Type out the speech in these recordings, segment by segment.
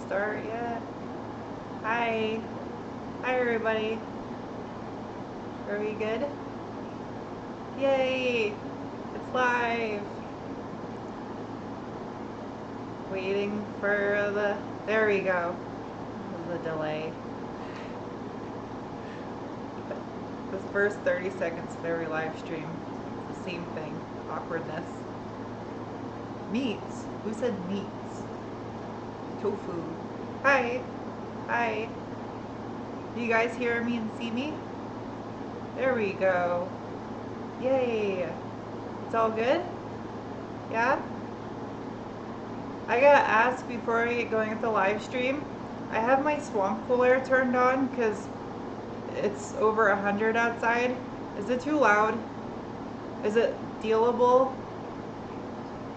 start yet. Hi. Hi, everybody. Are we good? Yay! It's live. Waiting for the... There we go. There's a delay. This first 30 seconds of every live stream. It's the same thing. Awkwardness. Meats. Who said meats? Tofu. Hi. Hi. Do you guys hear me and see me? There we go. Yay. It's all good? Yeah? I gotta ask before I get going with the live stream. I have my swamp cooler turned on because it's over 100 outside. Is it too loud? Is it dealable?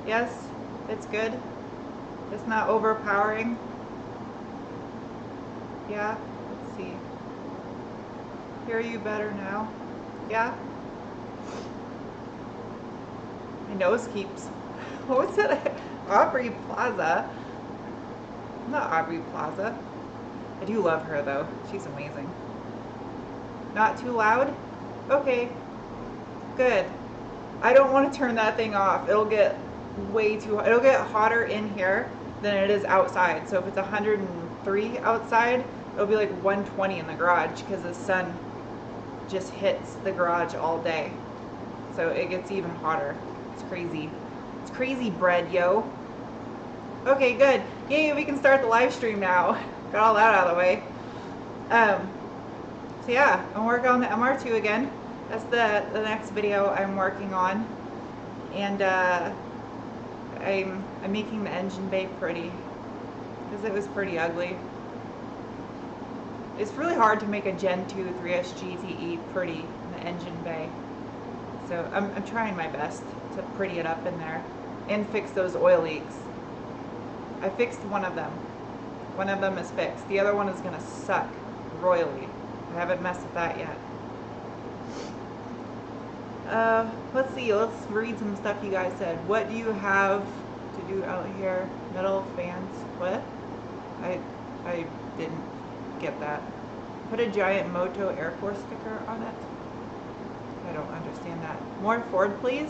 Yes? It's good? It's not overpowering? Yeah? Let's see. Hear you better now? Yeah? My nose keeps... What was it? Aubrey Plaza. Not Aubrey Plaza. I do love her though. She's amazing. Not too loud? Okay. Good. I don't want to turn that thing off. It'll get way too hot. It'll get hotter in here than it is outside. So if it's 103 outside, it'll be like 120 in the garage because the sun just hits the garage all day. So it gets even hotter. It's crazy. It's crazy bread, yo. Okay, good. Yay, we can start the live stream now. Got all that out of the way. So yeah, I'm working on the MR2 again. That's the next video I'm working on. And I'm making the engine bay pretty because it was pretty ugly. It's really hard to make a Gen 2 3S GTE pretty in the engine bay. So I'm trying my best to pretty it up in there and fix those oil leaks. I fixed one of them. One of them is fixed. The other one is gonna suck royally. I haven't messed with that yet. Let's see, let's read some stuff you guys said. What do you have to do out here? Metal fans, what? I didn't get that. Put a giant Moto Air Force sticker on it. I don't understand that. More Ford, please.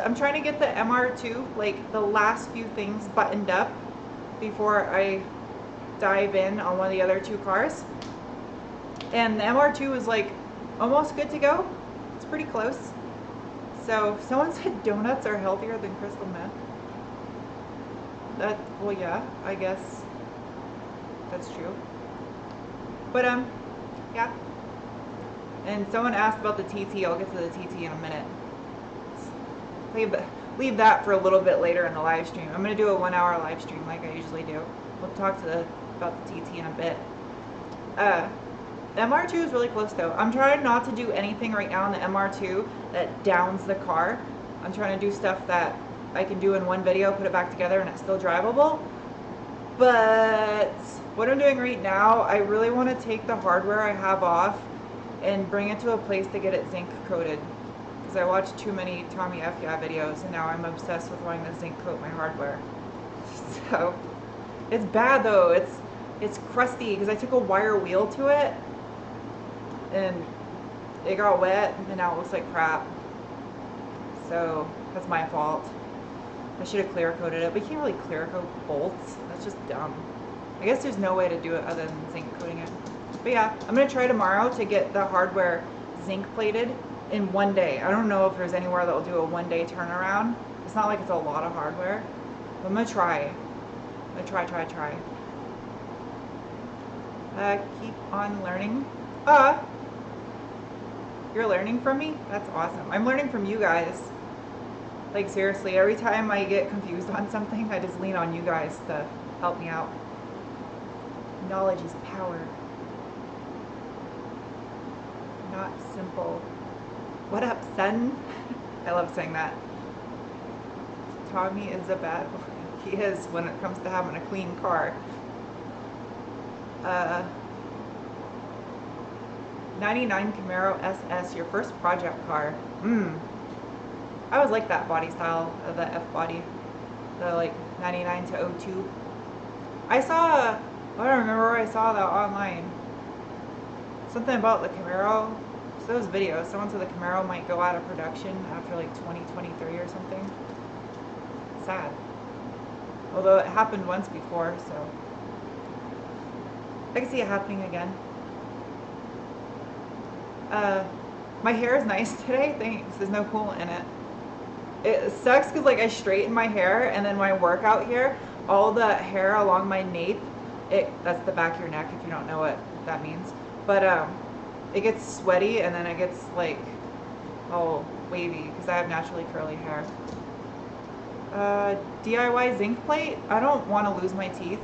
I'm trying to get the MR2, like the last few things buttoned up before I dive in on one of the other two cars. And the MR2 is like almost good to go. It's pretty close. So someone said donuts are healthier than crystal meth. Well, yeah, I guess that's true. But yeah. And someone asked about the TT. I'll get to the TT in a minute. Leave that for a little bit later in the live stream. I'm gonna do a 1 hour live stream like I usually do. We'll talk about the TT in a bit. The MR2 is really close though. I'm trying not to do anything right now in the MR2 that downs the car. I'm trying to do stuff that I can do in one video, put it back together, and it's still drivable. But what I'm doing right now, I really want to take the hardware I have off and bring it to a place to get it zinc coated. Because I watched too many Tommy F. Yeah videos, and now I'm obsessed with wanting to zinc coat my hardware. So it's bad though. It's crusty because I took a wire wheel to it and it got wet and now it looks like crap. So that's my fault. I should have clear coated it, but you can't really clear coat bolts. That's just dumb. I guess there's no way to do it other than zinc coating it. But yeah, I'm gonna try tomorrow to get the hardware zinc plated in one day. I don't know if there's anywhere that will do a 1 day turnaround. It's not like it's a lot of hardware. But I'm gonna try. I'm gonna try. Keep on learning. You're learning from me? That's awesome. I'm learning from you guys. Like seriously, every time I get confused on something, I just lean on you guys to help me out. Knowledge is power. Not simple. What up, son? I love saying that. Tommy is a bad boy. He is when it comes to having a clean car. 99 Camaro SS, your first project car. I always like that body style of the F-body. the like 99 to 02. I saw, I don't remember where I saw that online. Something about the Camaro. So those videos, someone said the Camaro might go out of production after like 2023 or something. Sad. Although it happened once before, so I can see it happening again. My hair is nice today, thanks. There's no coolant in it. It sucks because like I straighten my hair and then when I work out here, all the hair along my nape, that's the back of your neck if you don't know what that means. But it gets sweaty and then it gets like all wavy because I have naturally curly hair. DIY zinc plate. I don't want to lose my teeth.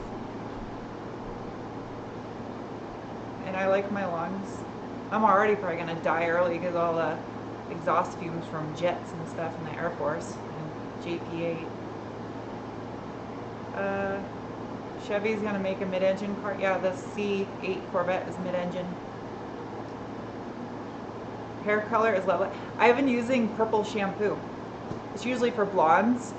And I like my lungs. I'm already probably going to die early because all the exhaust fumes from jets and stuff in the Air Force and JP8. Chevy's going to make a mid-engine car. Yeah, the C8 Corvette is mid-engine. Hair color is lovely. I've been using purple shampoo. It's usually for blondes,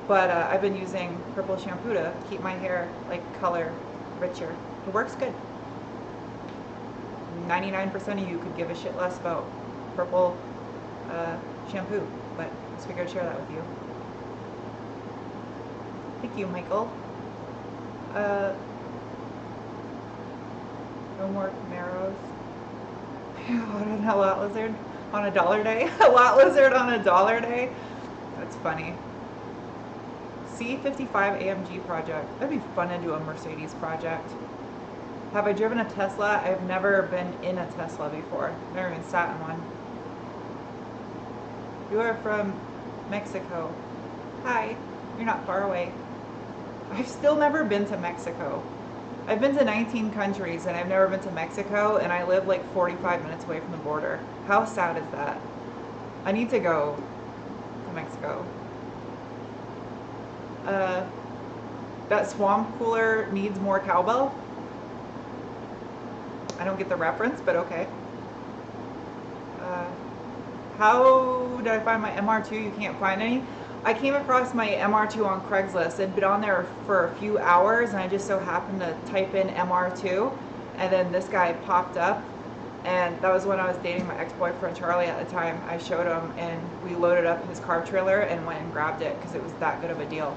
but I've been using purple shampoo to keep my hair like color richer. It works good. 99% of you could give a shit less about purple shampoo, but I just figured I'd share that with you. Thank you, Michael. No more Camaros. A lot lizard on a dollar day. A lot lizard on a dollar day. That's funny. C55 AMG project. That'd be fun to do a Mercedes project. Have I driven a Tesla? I've never been in a Tesla before. Never even sat in one. You are from Mexico. Hi. You're not far away. I've still never been to Mexico. I've been to 19 countries and I've never been to Mexico, and I live like 45 minutes away from the border. How sad is that? I need to go to Mexico. That swamp cooler needs more cowbell. I don't get the reference, but okay. How did I find my MR2? You can't find any? I came across my MR2 on Craigslist. It'd been on there for a few hours, and I just so happened to type in MR2, and then this guy popped up, and that was when I was dating my ex-boyfriend Charlie at the time. I showed him, and we loaded up his car trailer and went and grabbed it because it was that good of a deal.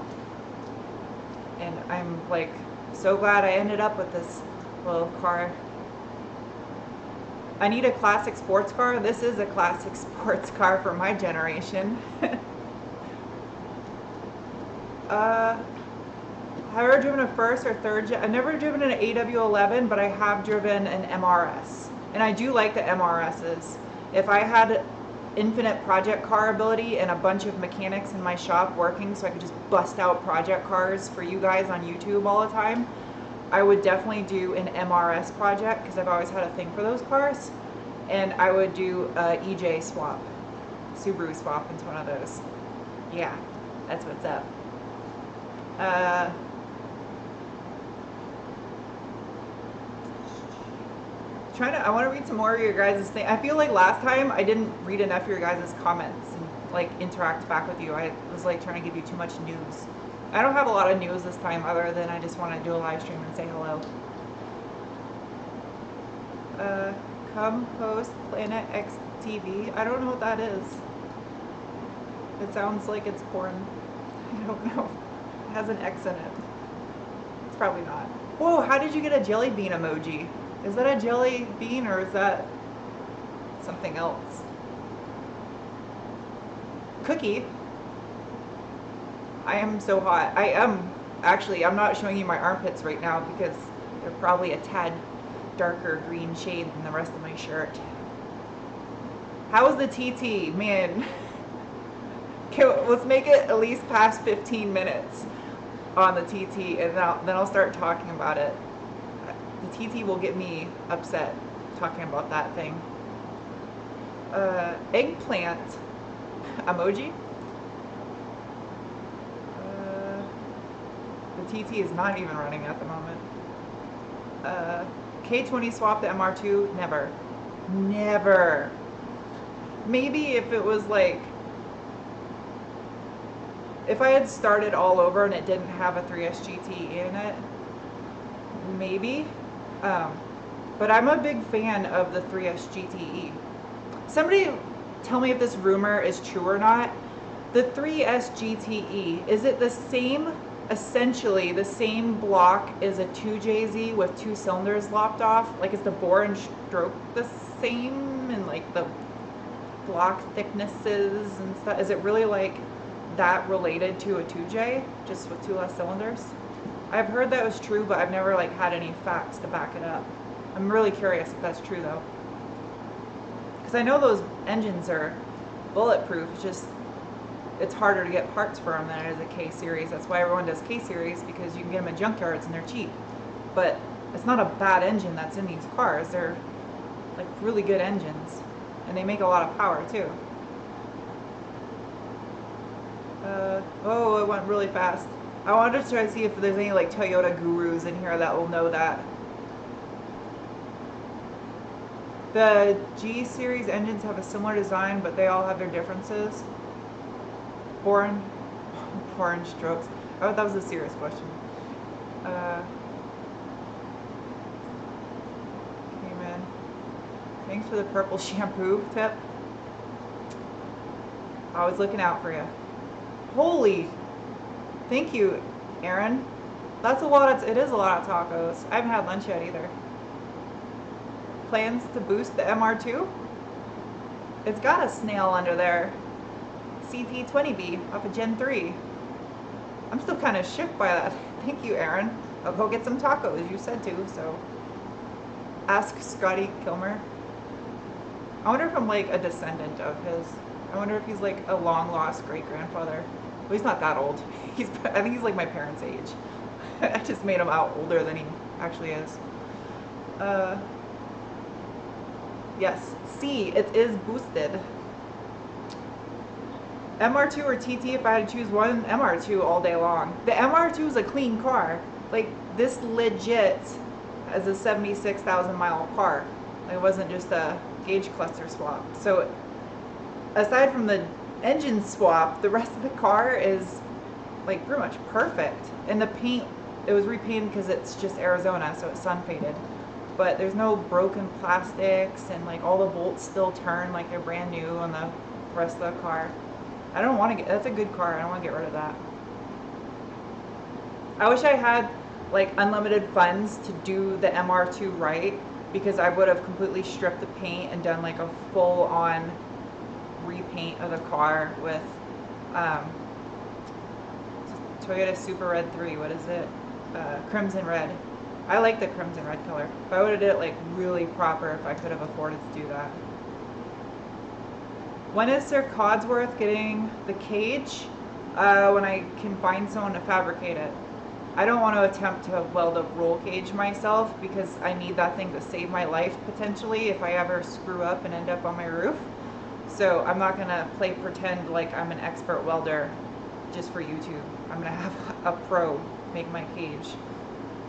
And I'm like so glad I ended up with this little car. I need a classic sports car. This is a classic sports car for my generation. Have I ever driven a first or third gen? I've never driven an AW11, but I have driven an MRS. And I do like the MRSs. If I had infinite project car ability and a bunch of mechanics in my shop working so I could just bust out project cars for you guys on YouTube all the time, I would definitely do an MRS project because I've always had a thing for those cars. And I would do a EJ swap, Subaru swap into one of those. Yeah, that's what's up. I want to read some more of your guys' thing. I feel like last time I didn't read enough of your guys' comments and like interact back with you. I was like trying to give you too much news. I don't have a lot of news this time other than I just want to do a live stream and say hello. Come host Planet X TV. I don't know what that is. It sounds like it's porn. I don't know. It has an X in it. It's probably not. Whoa, how did you get a jelly bean emoji? Is that a jelly bean or is that something else? Cookie. I am so hot. I am, actually, I'm not showing you my armpits right now because they're probably a tad darker green shade than the rest of my shirt. How was the TT? Man. Okay, let's make it at least past 15 minutes on the TT and then I'll start talking about it. The TT will get me upset talking about that thing. Eggplant emoji. The TT is not even running at the moment. K20 swap the MR2? Never. Never. Maybe if it was like If I had started all over and it didn't have a 3S GTE in it, maybe. But I'm a big fan of the 3S GTE. Somebody tell me if this rumor is true or not. The 3S GTE, is it the same, essentially the same block as a 2JZ with 2 cylinders lopped off? Like, is the bore and stroke the same, and like the block thicknesses and stuff? Is it really like that related to a 2J, just with 2 less cylinders? I've heard that was true, but I've never like had any facts to back it up. I'm really curious if that's true though, because I know those engines are bulletproof. It's just, it's harder to get parts for them than it is a K series. That's why everyone does K series, because you can get them at junkyards and they're cheap. But it's not a bad engine that's in these cars. They're like really good engines, and they make a lot of power too. Oh, it went really fast. I wanted to try to see if there's any like Toyota gurus in here that will know that. The G series engines have a similar design, but they all have their differences. Bore and strokes. I thought that was a serious question. Came in. Thanks for the purple shampoo tip. I was looking out for you. Holy, thank you, Aaron. That's a lot of, it is a lot of tacos. I haven't had lunch yet either. Plans to boost the MR2? It's got a snail under there. CT20B off of Gen 3. I'm still kind of shook by that. Thank you, Aaron. I'll go get some tacos, you said to, so. Ask Scotty Kilmer. I wonder if I'm like a descendant of his. I wonder if he's like a long lost great grandfather. Well, he's not that old. I think he's like my parents' age. I just made him out older than he actually is. Yes, C, it is boosted. MR2 or TT, if I had to choose one, MR2 all day long. The MR2 is a clean car. Like, this legit is a 76,000 mile car. Like, it wasn't just a gauge cluster swap. So, aside from the engine swap, the rest of the car is like pretty much perfect. And the paint, it was repainted because it's just Arizona, so it's sun faded. But there's no broken plastics, and like all the bolts still turn like they're brand new on the rest of the car. I don't want to get, that's a good car, I don't want to get rid of that. I wish I had like unlimited funds to do the MR2 right, because I would have completely stripped the paint and done like a full on repaint of the car with Toyota Super Red 3, what is it? Crimson Red. I like the crimson red color. But I would have did it like really proper if I could have afforded to do that. When is Sir Codsworth getting the cage? When I can find someone to fabricate it. I don't want to attempt to weld a roll cage myself, because I need that thing to save my life potentially if I ever screw up and end up on my roof. So I'm not going to play pretend like I'm an expert welder just for YouTube. I'm going to have a pro make my cage.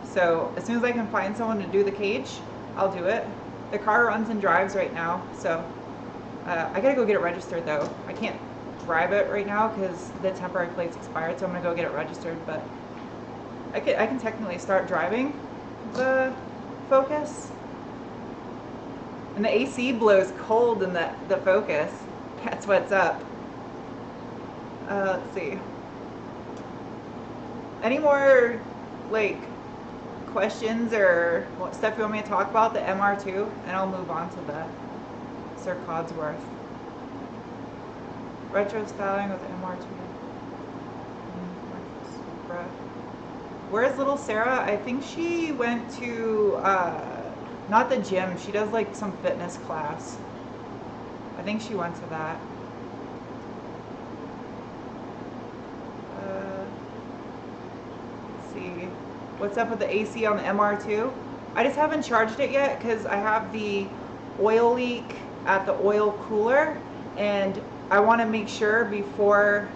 So as soon as I can find someone to do the cage, I'll do it. The car runs and drives right now, so I gotta go get it registered though. I can't drive it right now because the temporary plate's expired, so I'm gonna go get it registered, but I can technically start driving the Focus. And the AC blows cold in the Focus. That's what's up. Let's see. Any more like questions or what stuff you want me to talk about the MR2, and I'll move on to the Sir Codsworth. Retro styling with the MR2. Where's little Sarah? I think she went to not the gym, she does like some fitness class. I think she went to that. Let's see. What's up with the AC on the MR2? I just haven't charged it yet because I have the oil leak at the oil cooler, and I want to make sure before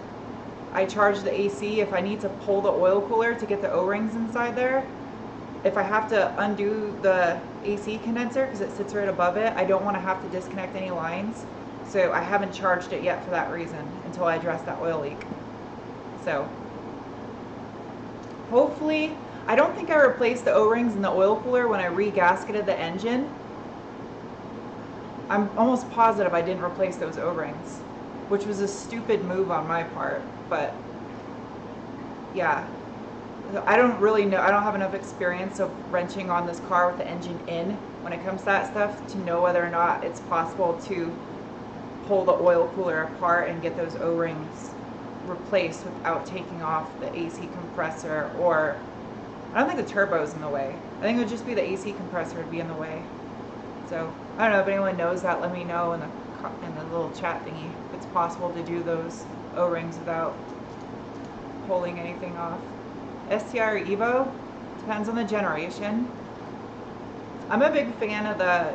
I charge the AC if I need to pull the oil cooler to get the O-rings inside there. If I have to undo the AC condenser because it sits right above it, I don't want to have to disconnect any lines. So I haven't charged it yet for that reason until I address that oil leak. So hopefully, I don't think I replaced the O-rings in the oil cooler when I re-gasketed the engine. I'm almost positive I didn't replace those O-rings, which was a stupid move on my part, but yeah. I don't really know, I don't have enough experience of wrenching on this car with the engine in when it comes to that stuff to know whether or not it's possible to pull the oil cooler apart and get those O-rings replaced without taking off the AC compressor, or I don't think the turbo's in the way. I think it would just be the AC compressor would be in the way. So I don't know if anyone knows that, let me know in the little chat thingy if it's possible to do those O-rings without pulling anything off. STI or Evo, depends on the generation. I'm a big fan of the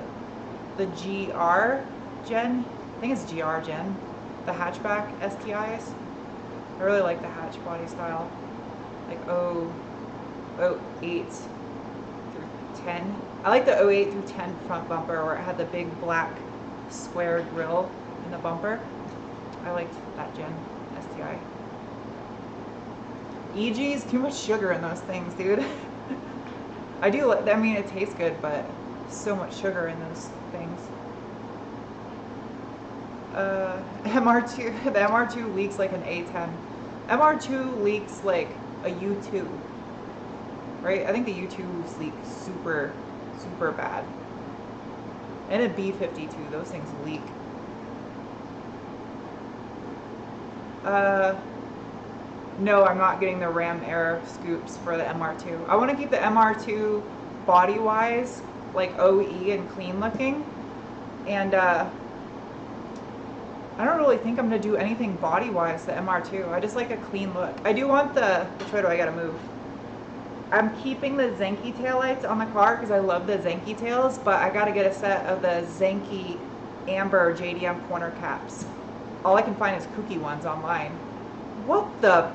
GR gen, I think it's GR gen, the hatchback STIs. I really like the hatch body style, like 08 through 10. I like the 08 through 10 front bumper where it had the big black square grille in the bumper. I liked that gen STI. EG's too much sugar in those things, dude. I mean, it tastes good, but so much sugar in those things. MR2, the MR2 leaks like an A10. MR2 leaks like a U2, right? I think the U2s leak super, super bad. And a B52, those things leak. No, I'm not getting the ram air scoops for the MR2. I want to keep the MR2 body-wise, like OE and clean looking. And I don't really think I'm going to do anything body-wise to the MR2. I just like a clean look. I do want which way do I got to move? I'm keeping the Zenki taillights on the car because I love the Zenki tails, but I got to get a set of the Zenki amber JDM corner caps. All I can find is kooky ones online. What the?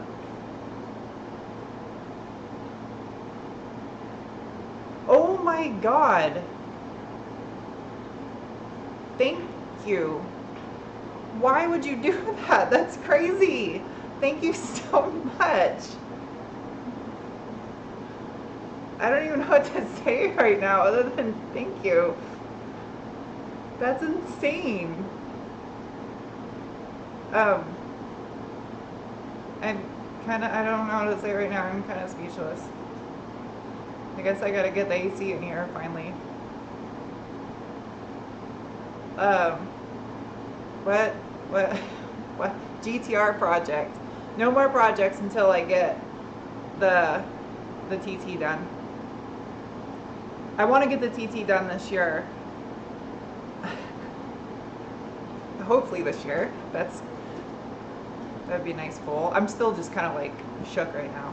Oh my God. Thank you. Why would you do that? That's crazy. Thank you so much. I don't even know what to say right now other than thank you. That's insane. I don't know what to say right now. I'm kind of speechless. I guess I gotta get the AC in here finally. What? GTR project. No more projects until I get the TT done. I want to get the TT done this year. Hopefully this year. That'd be a nice goal. I'm still just kind of like shook right now.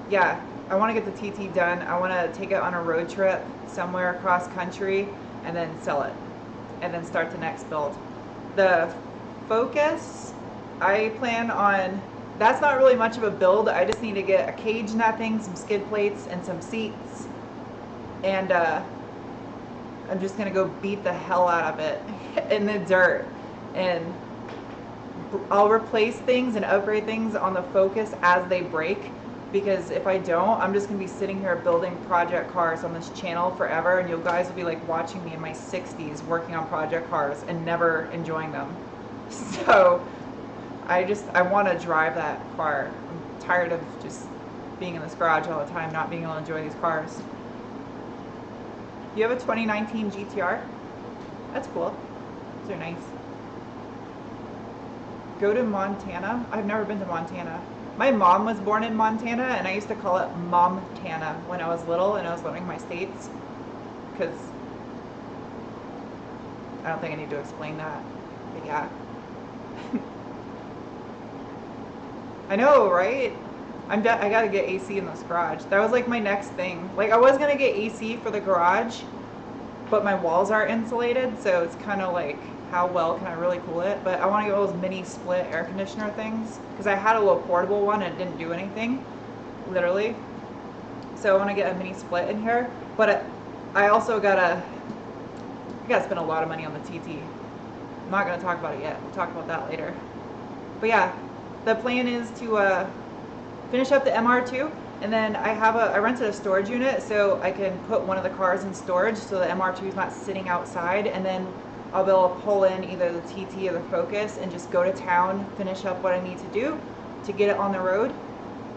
Yeah, I want to get the TT done. I want to take it on a road trip somewhere across country and then sell it and then start the next build. The Focus, I plan on, that's not really much of a build. I just need to get a cage in that thing, some skid plates and some seats, and I'm just gonna go beat the hell out of it in the dirt, and I'll replace things and upgrade things on the Focus as they break, because if I don't, I'm just gonna be sitting here building project cars on this channel forever, and you guys will be like watching me in my 60s working on project cars and never enjoying them. So I want to drive that car. I'm tired of just being in this garage all the time, not being able to enjoy these cars. You have a 2019 GTR? That's cool. Those are nice. Go to Montana? I've never been to Montana. My mom was born in Montana, and I used to call it Mom-tana when I was little and I was learning my states, because I don't think I need to explain that, but yeah. I know, right? I gotta get AC in this garage. That was like my next thing. Like, I was gonna get AC for the garage, but my walls are insulated, so it's kind of like, how well can I really cool it? But I want to get those mini split air conditioner things, because I had a little portable one and it didn't do anything, literally. So I want to get a mini split in here, but I also gotta spend a lot of money on the TT. I'm not gonna talk about it yet. We'll talk about that later. But yeah, the plan is to finish up the MR2, and then I rented a storage unit so I can put one of the cars in storage so the MR2 is not sitting outside, and then I'll be able to pull in either the TT or the Focus and just go to town, finish up what I need to do to get it on the road,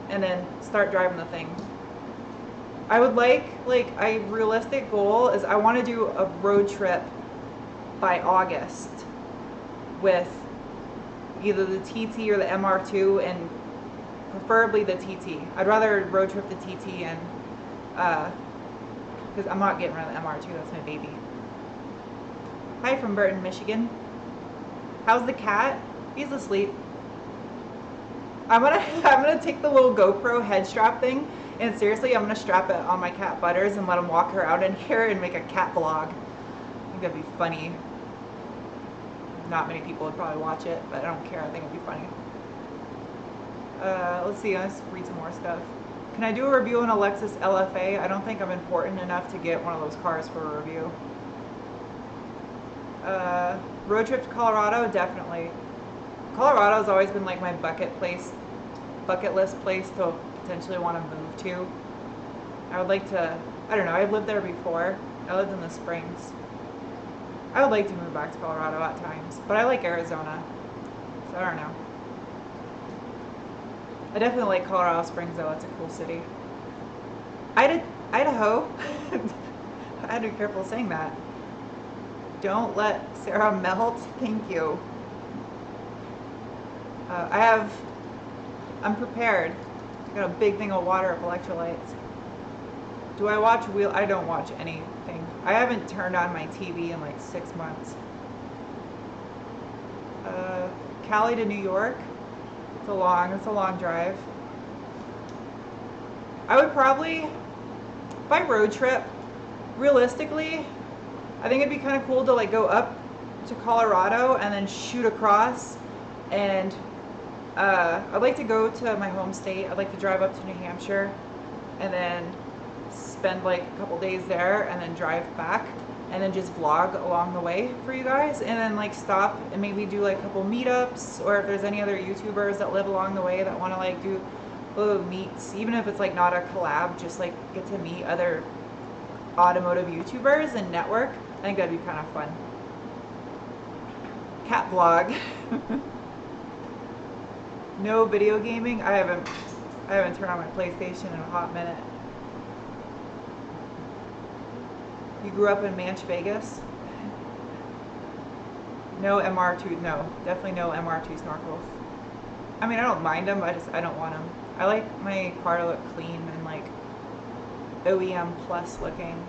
and then start driving the thing. I would like a realistic goal is I want to do a road trip by August with either the TT or the MR2, and preferably the TT. I'd rather road trip the TT, and because I'm not getting rid of the MR2, that's my baby. Hi from Burton, Michigan. How's the cat? He's asleep. I'm gonna take the little GoPro head strap thing, and seriously, I'm gonna strap it on my cat Butters and let him walk her out in here and make a cat vlog. I think that'd be funny. Not many people would probably watch it, but I don't care. I think it'd be funny. Let's see. Let's read some more stuff. Can I do a review on a Lexus LFA? I don't think I'm important enough to get one of those cars for a review. Road trip to Colorado, definitely. Colorado's always been like my bucket list place to potentially want to move to. I would like to, I don't know, I've lived there before. I lived in the Springs. I would like to move back to Colorado at times, but I like Arizona, so I don't know. I definitely like Colorado Springs though, it's a cool city. Idaho, I had to be careful saying that. Don't let Sarah melt, thank you. I'm prepared. I got a big thing of water of electrolytes. Do I watch Wheel? I don't watch anything. I haven't turned on my TV in like 6 months. Cali to New York. It's a long drive. I would probably, by road trip, realistically, I think it'd be kind of cool to like go up to Colorado and then shoot across, and I'd like to go to my home state. I'd like to drive up to New Hampshire and then spend like a couple days there and then drive back and then just vlog along the way for you guys, and then like stop and maybe do like a couple meetups, or if there's any other YouTubers that live along the way that want to like do little meets, even if it's like not a collab, just like get to meet other automotive YouTubers and network. I think that'd be kind of fun. Cat vlog. No video gaming. I haven't turned on my PlayStation in a hot minute. You grew up in Manch Vegas? No MR2, no, definitely no MR2 snorkels. I mean, I don't mind them, I don't want them. I like my car to look clean and like OEM plus looking.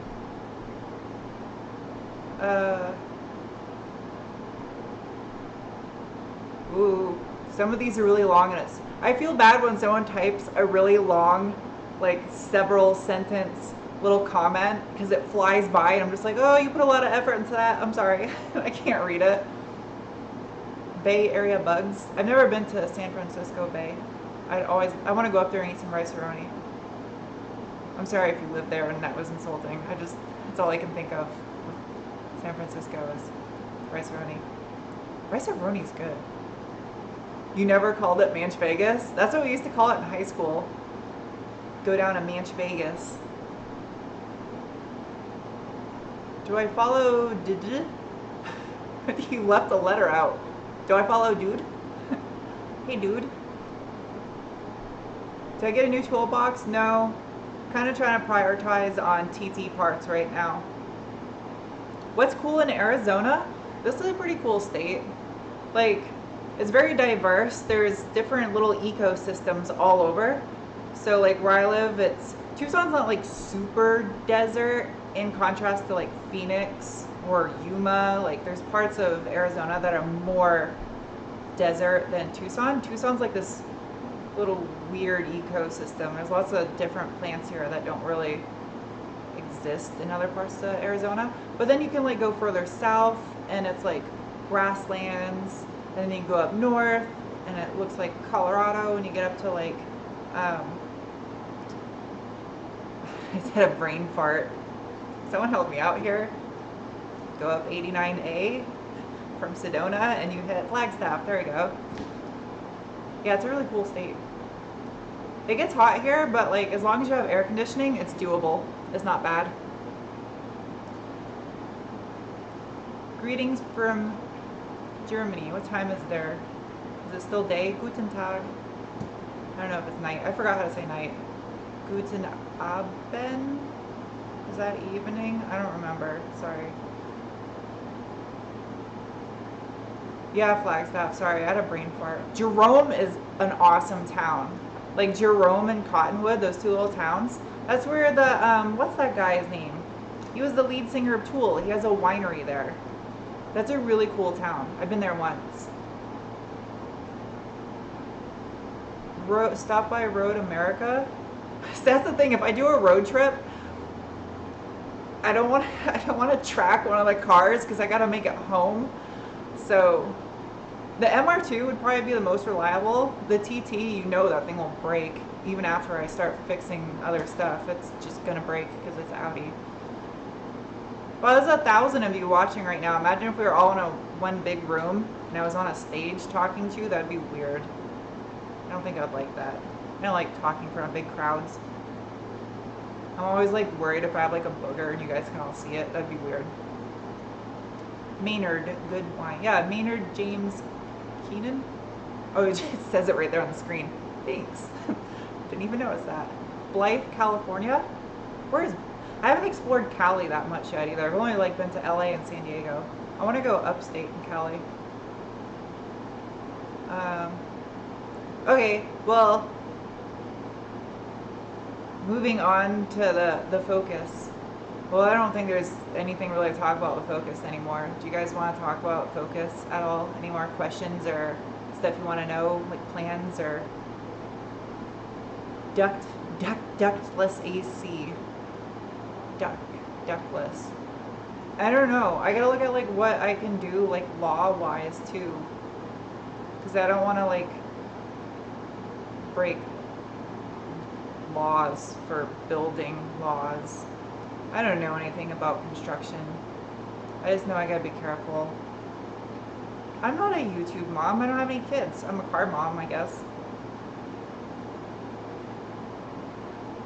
Ooh, some of these are really long, and I feel bad when someone types a really long, like several sentence little comment, because it flies by and I'm just like, oh, you put a lot of effort into that. I'm sorry. I can't read it. Bay Area bugs. I've never been to San Francisco Bay. I want to go up there and eat some rice-a-roni. I'm sorry if you live there and that was insulting. That's all I can think of with San Francisco is rice-a-roni. Rice-a-roni's good. You never called it Manch Vegas? That's what we used to call it in high school. Go down to Manch Vegas. Do I follow Dude? You left the letter out. Do I follow Dude? Hey Dude. Did I get a new toolbox? No. Kind of trying to prioritize on TT parts right now. What's cool in Arizona? This is a pretty cool state. Like, it's very diverse. There's different little ecosystems all over. So like where I live, Tucson's not like super desert in contrast to like Phoenix or Yuma. Like there's parts of Arizona that are more desert than Tucson. Tucson's like this little weird ecosystem. There's lots of different plants here that don't really exist in other parts of Arizona. But then you can like go further south and it's like grasslands, and then you go up north and it looks like Colorado, and you get up to like I had a brain fart. Someone help me out here. Go up 89A from Sedona and you hit Flagstaff. There we go. Yeah, it's a really cool state. It gets hot here, but like as long as you have air conditioning, it's doable. It's not bad. Greetings from Germany. What time is there? Is it still day? Guten Tag. I don't know if it's night. I forgot how to say night. Guten Abend? Is that evening? I don't remember. Sorry. Yeah, Flagstaff. Sorry, I had a brain fart. Jerome is an awesome town. Like Jerome and Cottonwood, those two little towns. That's where the, what's that guy's name? He was the lead singer of Tool. He has a winery there. That's a really cool town. I've been there once. Stop by Road America. That's the thing. If I do a road trip, I don't want to track one of the cars because I got to make it home. So the MR2 would probably be the most reliable. The TT, you know that thing will break even after I start fixing other stuff. It's just gonna break because it's Audi. Well, there's 1,000 of you watching right now. Imagine if we were all in one big room and I was on a stage talking to you. That'd be weird. I don't think I'd like that. I don't like talking in front of big crowds. I'm always like worried if I have like a booger and you guys can all see it. That'd be weird. Maynard, good wine. Yeah, Maynard James Keenan. Oh, it says it right there on the screen. Thanks. Didn't even notice that. Blythe, California. Where is? I haven't explored Cali that much yet either. I've only like been to LA and San Diego. I want to go upstate in Cali. Okay, well, moving on to the Focus. Well, I don't think there's anything really to talk about with Focus anymore. Do you guys want to talk about Focus at all? Any more questions or stuff you want to know, like plans or ductless AC? Ductless. I don't know. I gotta look at like what I can do like law-wise too, because I don't want to like break laws for building laws. I don't know anything about construction. I just know I gotta be careful. I'm not a YouTube mom. I don't have any kids. I'm a car mom, I guess.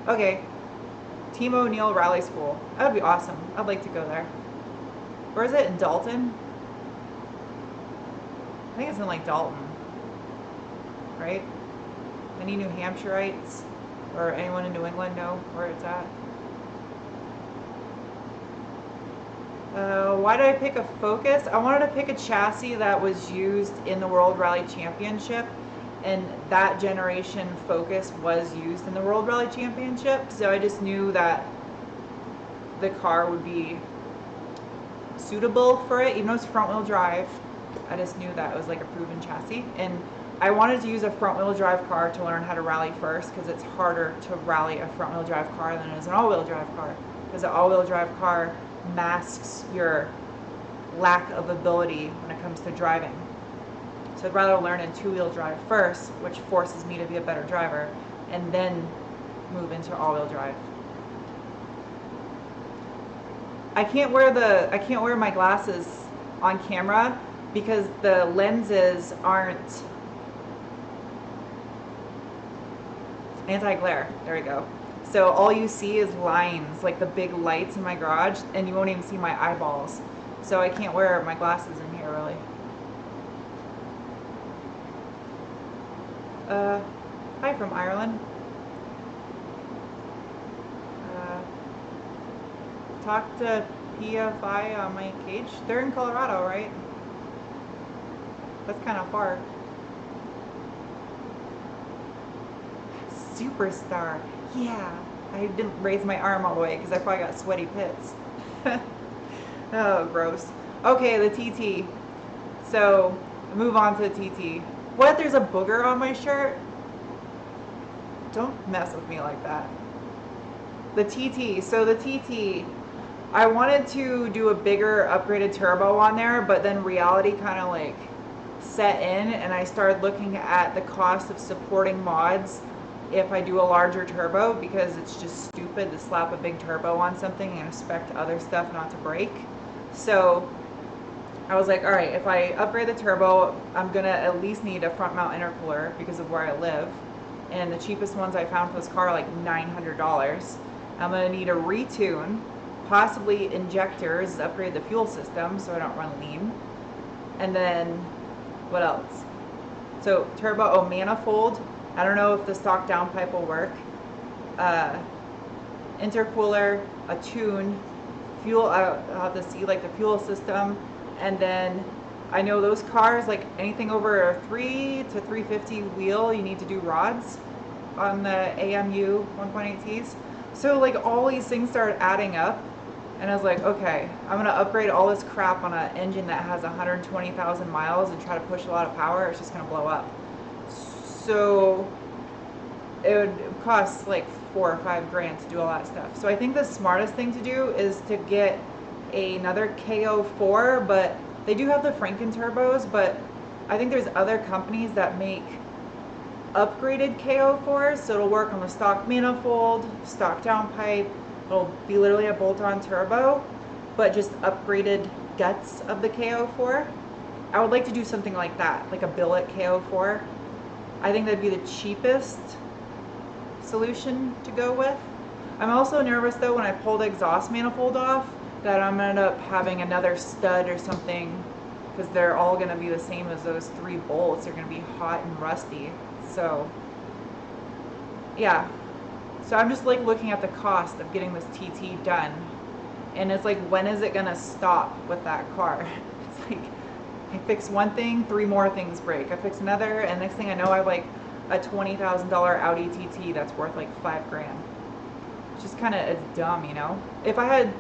Okay. Team O'Neill Rally School. That would be awesome. I'd like to go there. Where is it? In Dalton? I think it's in like Dalton. Right? Any New Hampshireites or anyone in New England know where it's at? Why did I pick a Focus? I wanted to pick a chassis that was used in the World Rally Championship, and that generation Focus was used in the World Rally Championship, so I just knew that the car would be suitable for it, even though it's front wheel drive. I just knew that it was like a proven chassis, and I wanted to use a front wheel drive car to learn how to rally first, because it's harder to rally a front wheel drive car than it is an all wheel drive car, because an all wheel drive car masks your lack of ability when it comes to driving. So I'd rather learn in two-wheel drive first, which forces me to be a better driver, and then move into all-wheel drive. I can't wear my glasses on camera because the lenses aren't anti-glare. There we go. So all you see is lines, like the big lights in my garage, and you won't even see my eyeballs. So I can't wear my glasses in here, really. Hi from Ireland. Talk to PFI on my cage. They're in Colorado, right? That's kind of far. Superstar. Yeah, I didn't raise my arm all the way because I probably got sweaty pits. Oh, gross. Okay, the TT. So, move on to the TT. What if there's a booger on my shirt? Don't mess with me like that. The TT. So the TT, I wanted to do a bigger upgraded turbo on there, but then reality kind of like set in, and I started looking at the cost of supporting mods if I do a larger turbo, because it's just stupid to slap a big turbo on something and expect other stuff not to break. So I was like, all right, if I upgrade the turbo, I'm gonna at least need a front mount intercooler because of where I live. And the cheapest ones I found for this car are like $900. I'm gonna need a retune, possibly injectors, upgrade the fuel system so I don't run lean. And then, what else? So turbo, manifold. I don't know if the stock downpipe will work. Intercooler, a tune, fuel, I'll have to see like the fuel system. And then I know those cars, like anything over a 3 to 350 wheel, you need to do rods on the AMU 1.8Ts. So like all these things started adding up, and I was like, okay, I'm gonna upgrade all this crap on an engine that has 120,000 miles and try to push a lot of power. It's just gonna blow up. So it would cost like $4 or $5 grand to do all that stuff. So I think the smartest thing to do is to get another KO4, but they do have the Franken turbos, but I think there's other companies that make upgraded KO4s, so it'll work on the stock manifold, stock downpipe. It'll be literally a bolt-on turbo, but just upgraded guts of the KO4. I would like to do something like that, like a billet KO4. I think that'd be the cheapest solution to go with. I'm also nervous though when I pull the exhaust manifold off that I'm gonna end up having another stud or something, because they're all gonna be the same as those 3 bolts. They're gonna be hot and rusty. So yeah, so I'm just like looking at the cost of getting this TT done, and it's like, when is it gonna stop with that car? It's like I fix one thing, 3 more things break. I fix another, and next thing I know I have like a $20,000 Audi TT that's worth like $5 grand. It's just kind of, it's dumb, you know? If I had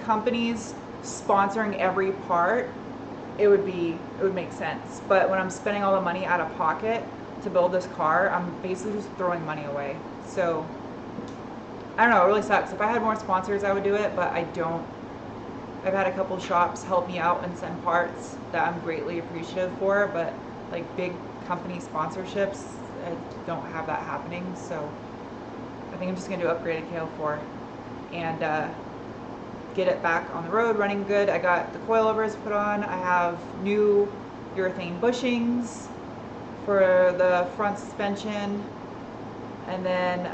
companies sponsoring every part, it would make sense. But when I'm spending all the money out of pocket to build this car, I'm basically just throwing money away. So I don't know, it really sucks. If I had more sponsors, I would do it, but I don't. I've had a couple shops help me out and send parts that I'm greatly appreciative for, but like big company sponsorships, I don't have that happening. So I think I'm just gonna do upgraded KO4 and get it back on the road running good. I got the coilovers put on. I have new urethane bushings for the front suspension, and then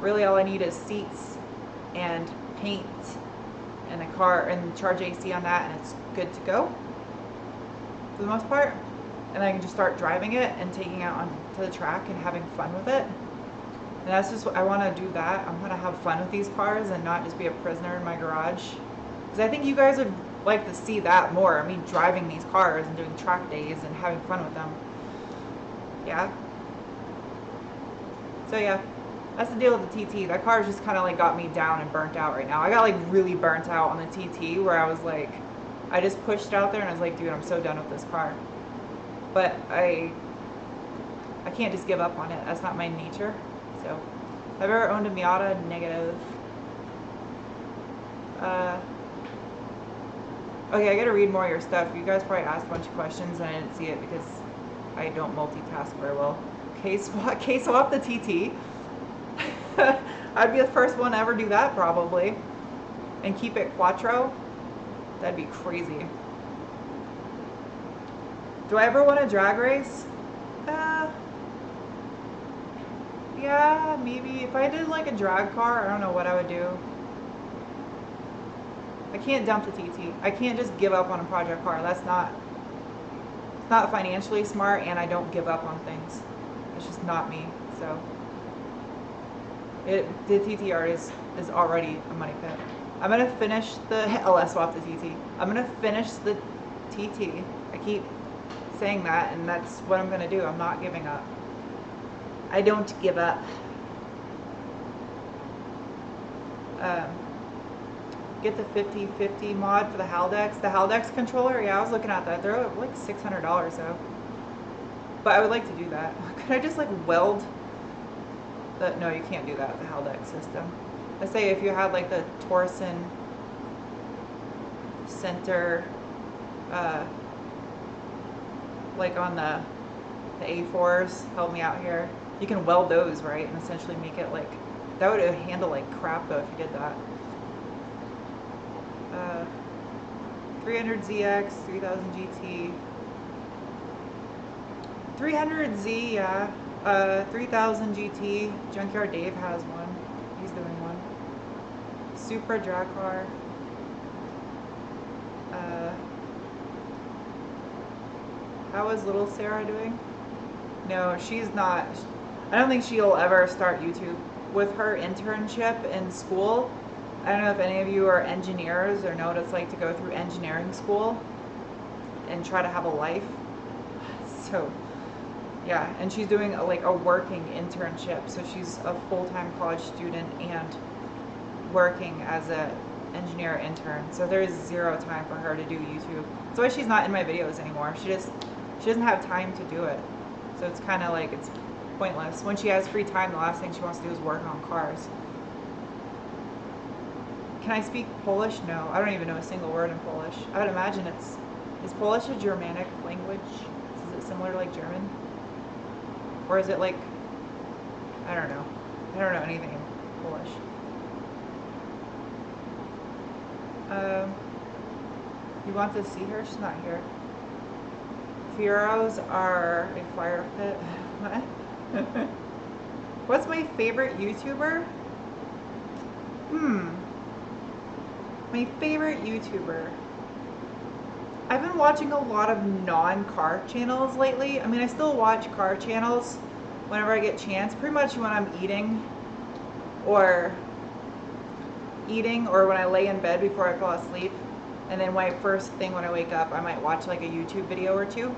really all I need is seats and paint and a car and charge AC on that, and it's good to go for the most part. And I can just start driving it and taking it onto the track and having fun with it. And that's just what I want to do. That I'm gonna have fun with these cars and not just be a prisoner in my garage, because I think you guys would like to see that more. I mean, driving these cars and doing track days and having fun with them. Yeah. So yeah, that's the deal with the TT. That car just kind of like got me down and burnt out right now. I got like really burnt out on the TT, where I was like, I just pushed it out there and I was like, dude, I'm so done with this car. But I can't just give up on it. That's not my nature. So, have I ever owned a Miata? Negative. Okay, I gotta read more of your stuff. You guys probably asked a bunch of questions and I didn't see it because I don't multitask very well. K-swap the TT. I'd be the first one to ever do that probably. And keep it quattro. That'd be crazy. Do I ever want to drag race? Yeah, maybe. If I did like a drag car, I don't know what I would do. I can't dump the TT. I can't just give up on a project car. It's not financially smart, and I don't give up on things. It's just not me. So the TTR is already a money pit. I'm gonna finish the LS swap the TT. I'm gonna finish the TT. I keep saying that, and that's what I'm gonna do. I'm not giving up. I don't give up. Get the 50/50 mod for the Haldex. The Haldex controller, yeah, I was looking at that. They're like $600 though. But I would like to do that. Could I just like weld the, no, you can't do that with the Haldex system. I say if you had like the Torsen center, like on the A4s, help me out here. You can weld those, right, and essentially make it like, that would handle like crap though if you did that. 300ZX, 3000 GT. 300Z, yeah. 3000 GT. Junkyard Dave has one. He's doing one. Supra drag car. How is little Sarah doing? No, she's not. I don't think she'll ever start YouTube. With her internship in school, I don't know if any of you are engineers or know what it's like to go through engineering school and try to have a life. So, yeah, and she's doing like a working internship. So she's a full-time college student and working as a engineer intern. So there's zero time for her to do YouTube. That's why she's not in my videos anymore. She doesn't have time to do it. So it's kind of like it's pointless. When she has free time, the last thing she wants to do is work on cars. Can I speak Polish? No, I don't even know a single word in Polish. I would imagine is Polish a Germanic language? Is it similar to like German? Or is it like, I don't know. I don't know anything in Polish. You want to see her? She's not here. Furos are a fire pit. What? What's my favorite YouTuber? My favorite YouTuber. I've been watching a lot of non-car channels lately. I mean, I still watch car channels whenever I get a chance. Pretty much when I'm eating or when I lay in bed before I fall asleep. And then first thing when I wake up, I might watch like a YouTube video or two.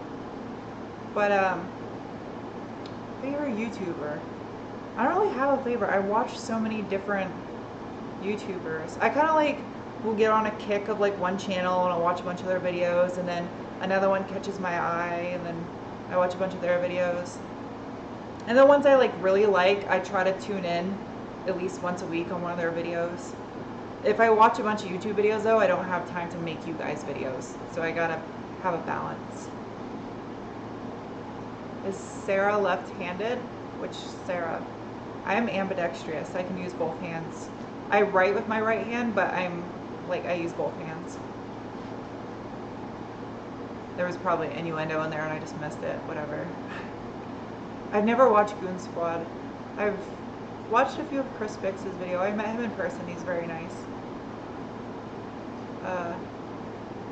But favorite YouTuber. I don't really have a favorite. I watch so many different YouTubers. I kind of like will get on a kick of like one channel and I'll watch a bunch of their videos, and then another one catches my eye, and then I watch a bunch of their videos. And the ones I like really like, I try to tune in at least once a week on one of their videos. If I watch a bunch of YouTube videos though, I don't have time to make you guys videos. So I gotta have a balance. Is Sarah left-handed? Which Sarah? I am ambidextrous. I can use both hands. I write with my right hand, but I use both hands. There was probably innuendo in there and I just missed it. Whatever. I've never watched Goon Squad. I've watched a few of Chris Fix's video. I met him in person. He's very nice.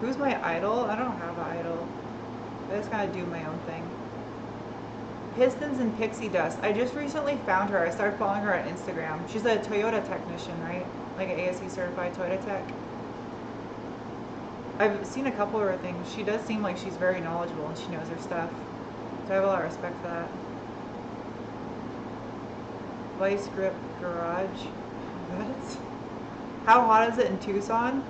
Who's my idol? I don't have an idol. I just kind of do my own thing. Pistons and Pixie Dust. I just recently found her. I started following her on Instagram. She's a Toyota technician, right? Like an ASE certified Toyota tech. I've seen a couple of her things. She does seem like she's very knowledgeable and she knows her stuff. So I have a lot of respect for that. Vice Grip Garage. What? How hot is it in Tucson?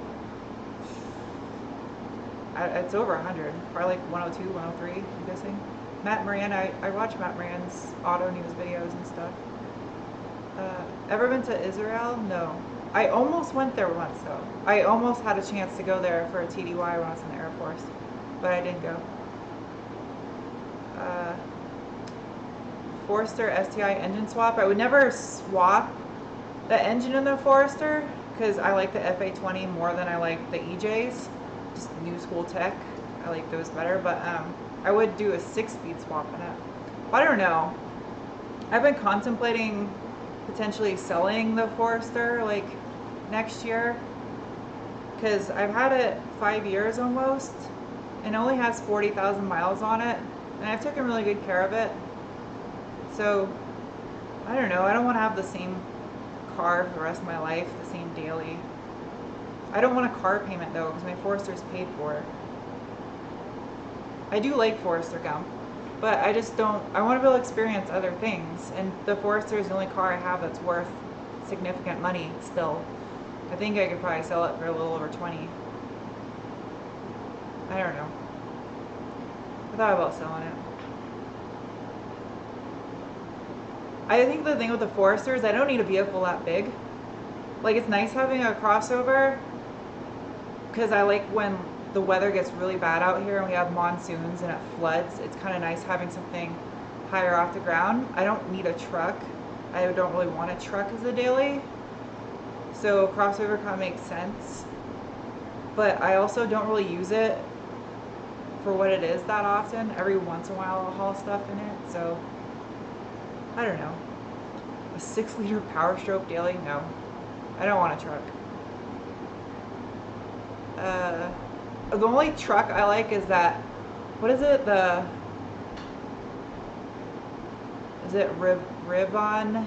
It's over 100. Probably like 102, 103, I'm guessing. Matt Moran, I watch Matt Moran's auto news videos and stuff. Ever been to Israel? No. I almost went there once though. I almost had a chance to go there for a TDY when I was in the Air Force, but I didn't go. Forester STI engine swap. I would never swap the engine in the Forester because I like the FA20 more than I like the EJs. Just new school tech. I like those better, but I would do a 6-speed swap in it. But I don't know. I've been contemplating potentially selling the Forester like next year because I've had it 5 years almost and it only has 40,000 miles on it, and I've taken really good care of it. So I don't know. I don't want to have the same car for the rest of my life, the same daily. I don't want a car payment though because my Forester's paid for. I do like Forester Gump, but I just don't, I want to be able to experience other things, and the Forester is the only car I have that's worth significant money still. I think I could probably sell it for a little over 20. I don't know. I thought about selling it. I think the thing with the Forester is I don't need a vehicle that big. Like, it's nice having a crossover because I like when the weather gets really bad out here and we have monsoons and it floods. It's kind of nice having something higher off the ground. I don't need a truck. I don't really want a truck as a daily. So crossover kind of makes sense. but I also don't really use it for what it is that often. Every once in a while I'll haul stuff in it, so I don't know. A 6-liter Power Stroke daily? No. I don't want a truck. The only truck I like is that, what is it? Is it Ribbon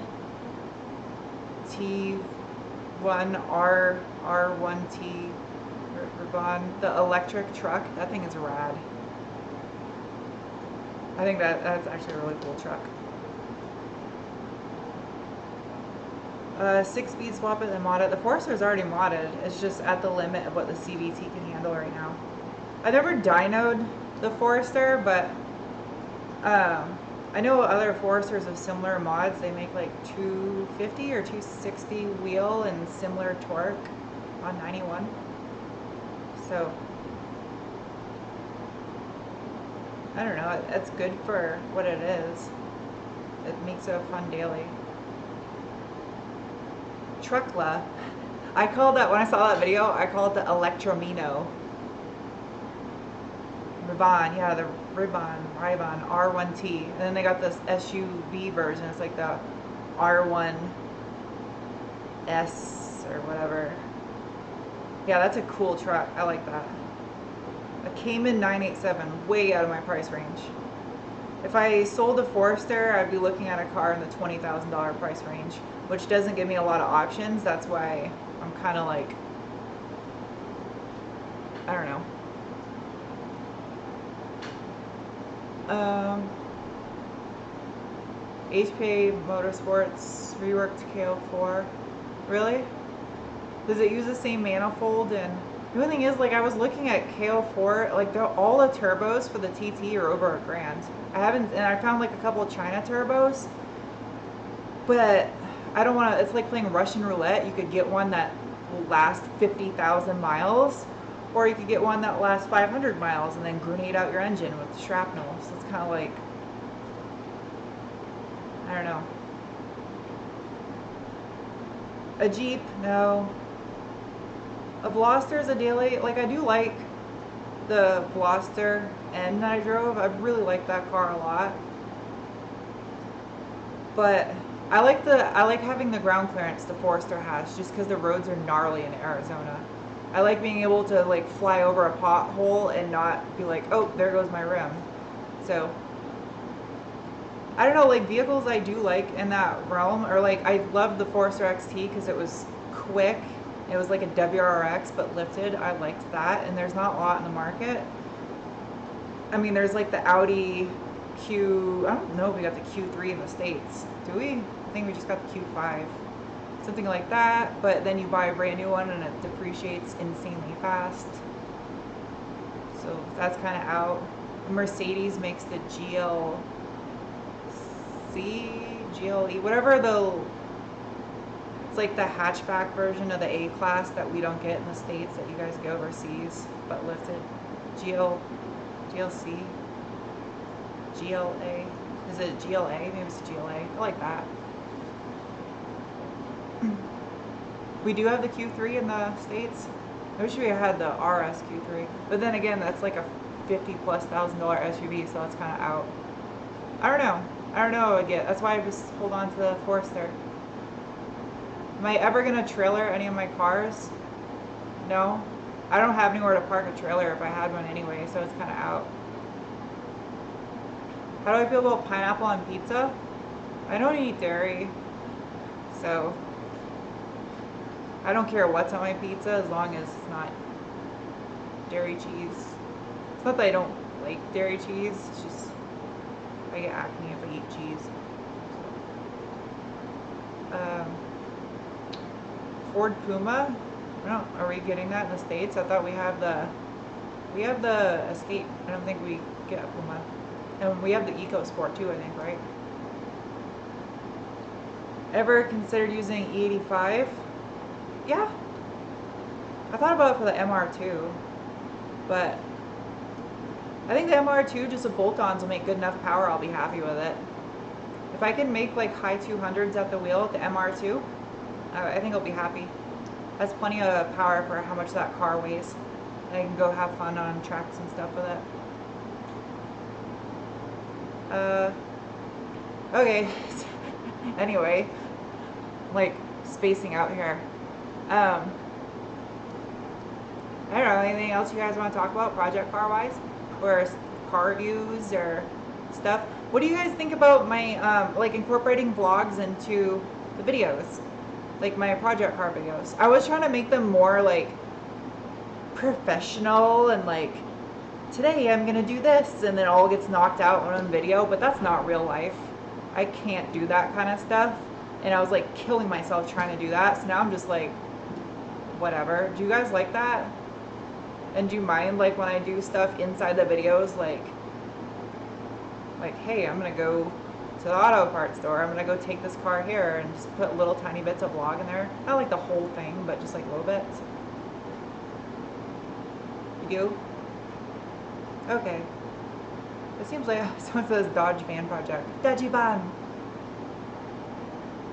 T1R R1T Ribbon, the electric truck? That thing is rad. I think that's actually a really cool truck. 6-speed swap it and mod it. The Forester is already modded. It's just at the limit of what the CVT can handle right now. I've never dynoed the Forester, but I know other Foresters of similar mods. They make like 250 or 260 wheel and similar torque on 91. So I don't know. It's good for what it is. It makes it a fun daily. Truckla. I called that, when I saw that video, I called it the Electromino. Ribbon, yeah, the Ribbon R1T. And then they got this SUV version. It's like the R1S or whatever. Yeah, that's a cool truck. I like that. A Cayman 987, way out of my price range. If I sold a Forester, I'd be looking at a car in the $20,000 price range, which doesn't give me a lot of options. That's why I'm kind of like, I don't know. HP Motorsports reworked KO4. Really? Does it use the same manifold? And the only thing is, like, I was looking at KO4, like, all the turbos for the TT are over $1,000. And I found like a couple of China turbos, but I don't want to. It's like playing Russian roulette. You could get one that will last 50,000 miles, or you could get one that lasts 500 miles and then grenade out your engine with shrapnel. So it's kind of like, I don't know. A Jeep, no. A Veloster is a daily. Like, I do like the Veloster N that I drove. I really like that car a lot. But I like having the ground clearance the Forester has, just because the roads are gnarly in Arizona. I like being able to like fly over a pothole and not be like, oh, there goes my rim. So I don't know, like vehicles I do like in that realm, or like I love the Forester XT because it was quick. It was like a WRX but lifted. I liked that, and there's not a lot in the market. I mean, there's like the Audi Q, I don't know if we got the Q3 in the States. Do we? I think we just got the Q5. Something like that, but then you buy a brand new one and it depreciates insanely fast. So that's kind of out. Mercedes makes the GLE, whatever it's like the hatchback version of the A-Class that we don't get in the States that you guys get overseas, but lifted. GLC? GLA? Is it GLA? Maybe it's GLA. I like that. We do have the Q3 in the States. I wish we had the RS Q3. But then again, that's like a $50,000+ SUV, so it's kind of out. I don't know. I don't know what I'd get. That's why I just hold on to the Forester. Am I ever going to trailer any of my cars? No. I don't have anywhere to park a trailer if I had one anyway, so it's kind of out. How do I feel about pineapple on pizza? I don't eat dairy, so I don't care what's on my pizza as long as it's not dairy cheese. It's not that I don't like dairy cheese, it's just I get acne if I eat cheese. Ford Puma. Are we getting that in the States? I thought we have the Escape. I don't think we get a Puma. And we have the EcoSport too, I think, right? Ever considered using E85? Yeah. I thought about it for the MR2, but I think the MR2, just the bolt-ons will make good enough power. I'll be happy with it. If I can make like high 200s at the wheel at the MR2, I think I'll be happy. That's plenty of power for how much that car weighs. I can go have fun on tracks and stuff with it. Okay. Anyway, like spacing out here. I don't know, anything else you guys want to talk about project car wise, or car reviews or stuff? What do you guys think about my like incorporating vlogs into the videos, like my project car videos? I was trying to make them more like professional and like, today I'm gonna do this, and then all gets knocked out on video, but that's not real life. I can't do that kind of stuff, and I was like killing myself trying to do that, so now I'm just like, whatever. Do you guys like that? And do you mind like when I do stuff inside the videos, like hey, I'm gonna go to the auto parts store, I'm gonna go take this car here, and just put little tiny bits of vlog in there? Not like the whole thing, but just like little bits. You do? Okay. It seems like someone says Dodge Van Project. Dodgy Van.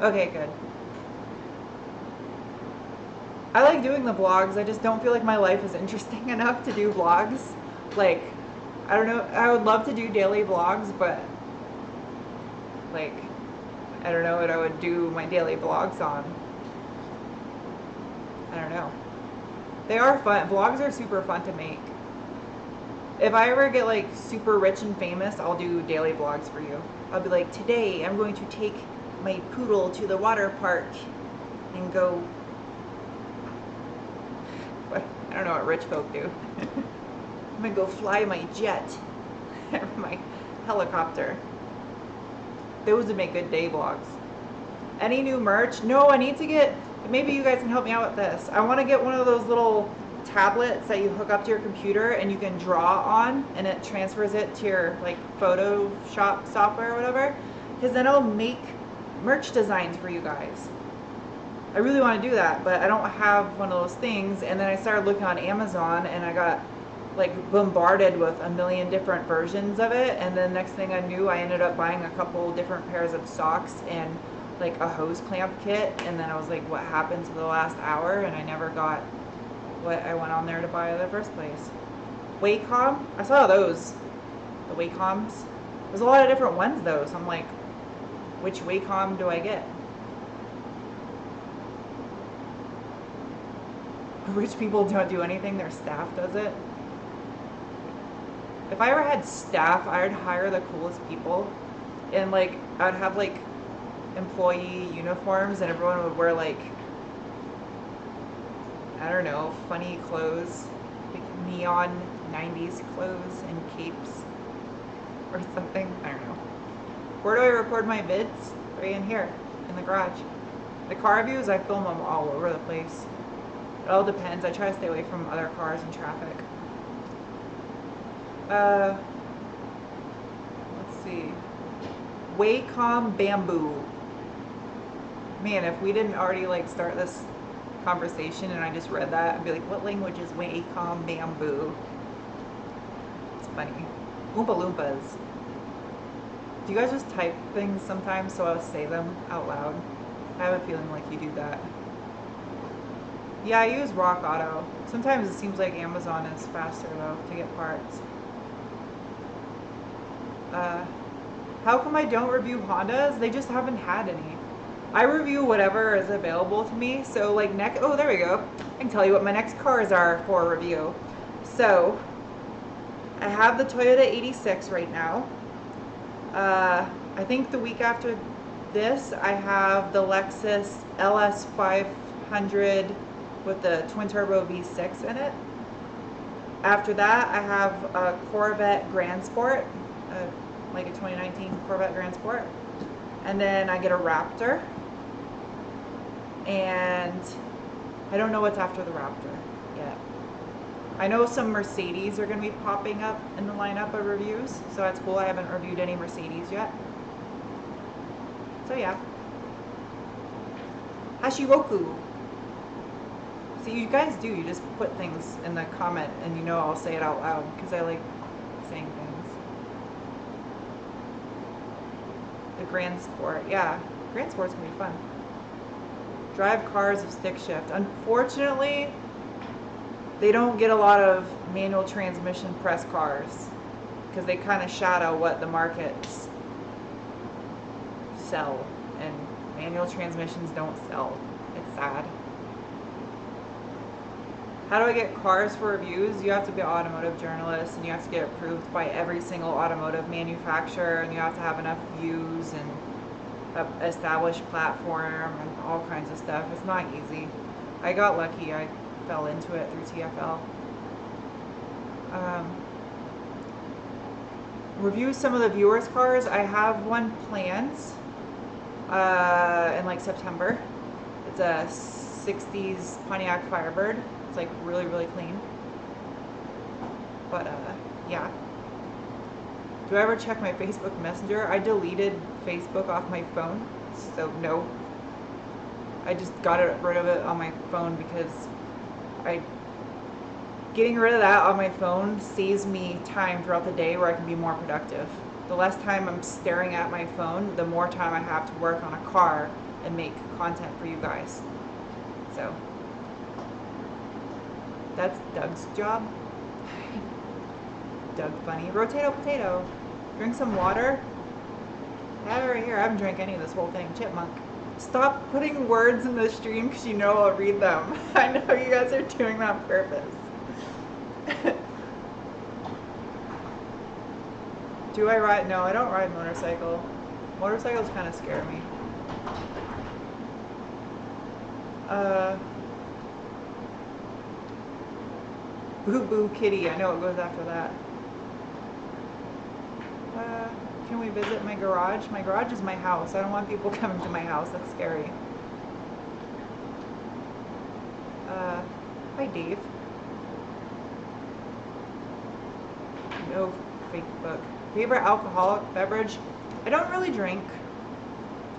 Okay, good. I like doing the vlogs, I just don't feel like my life is interesting enough to do vlogs. Like, I don't know, I would love to do daily vlogs, but like, I don't know what I would do my daily vlogs on. I don't know. They are fun. Vlogs are super fun to make. If I ever get like super rich and famous, I'll do daily vlogs for you. I'll be like, today I'm going to take my poodle to the water park and go, I don't know what rich folk do. I'm gonna go fly my jet, my helicopter. Those would make good day vlogs. Any new merch? No, I need to get, maybe you guys can help me out with this. I want to get one of those little tablets that you hook up to your computer and you can draw on, and it transfers it to your like Photoshop software or whatever, because then I'll make merch designs for you guys. I really want to do that, but I don't have one of those things. And then I started looking on Amazon, and I got like bombarded with a million different versions of it, and then next thing I knew, I ended up buying a couple different pairs of socks and like a hose clamp kit, and then I was like, what happened to the last hour? And I never got what I went on there to buy in the first place. Wacom, I saw those, the Wacoms. There's a lot of different ones though, so I'm like, which Wacom do I get? Rich people don't do anything, their staff does it. If I ever had staff, I would hire the coolest people, and like I'd have like employee uniforms, and everyone would wear like, I don't know, funny clothes, like neon 90s clothes and capes or something. I don't know. Where do I record my vids? Right in here, in the garage. The car reviews, I film them all over the place. It all depends. I try to stay away from other cars and traffic. Let's see. Wacom Bamboo. Man, if we didn't already like start this conversation and I just read that, I'd be like, what language is Wacom Bamboo? It's funny. Oompa Loompas. Do you guys just type things sometimes so I'll say them out loud? I have a feeling like you do that. Yeah, I use Rock Auto. Sometimes it seems like Amazon is faster though to get parts. How come I don't review Hondas? They just haven't had any. I review whatever is available to me. So like oh, there we go. I can tell you what my next cars are for review. So I have the Toyota 86 right now. I think the week after this, I have the Lexus LS 500 with the twin turbo V6 in it. After that, I have a Corvette Grand Sport, like a 2019 Corvette Grand Sport. And then I get a Raptor. And I don't know what's after the Raptor yet. I know some Mercedes are going to be popping up in the lineup of reviews, so that's cool. I haven't reviewed any Mercedes yet. So yeah. Hashiroku. See, you guys do. You just put things in the comment, and you know I'll say it out loud because I like saying things. The Grand Sport. Yeah, Grand Sport's gonna be fun. Drive cars of stick shift. Unfortunately, they don't get a lot of manual transmission press cars because they kind of shadow what the markets sell, and manual transmissions don't sell. It's sad. How do I get cars for reviews? You have to be an automotive journalist, and you have to get approved by every single automotive manufacturer, and you have to have enough views and an established platform and all kinds of stuff. It's not easy. I got lucky. I fell into it through TFL. Review some of the viewers' cars. I have one planned in like September. It's a 60s Pontiac Firebird. It's like really, really clean. But yeah. Do I ever check my Facebook Messenger? I deleted Facebook off my phone, so no. I just got rid of it on my phone because getting rid of that on my phone saves me time throughout the day where I can be more productive. The less time I'm staring at my phone, the more time I have to work on a car and make content for you guys. So that's Doug's job. Doug funny. Rotato potato. Drink some water. I have it right here. I haven't drank any of this whole thing. Chipmunk. Stop putting words in the stream because you know I'll read them. I know you guys are doing that on purpose. Do I ride? No, I don't ride motorcycle. Motorcycles kind of scare me. Boo Boo Kitty. I know it goes after that. Can we visit my garage? My garage is my house. I don't want people coming to my house. That's scary. Hi, Dave. No Facebook. Favorite alcoholic beverage? I don't really drink.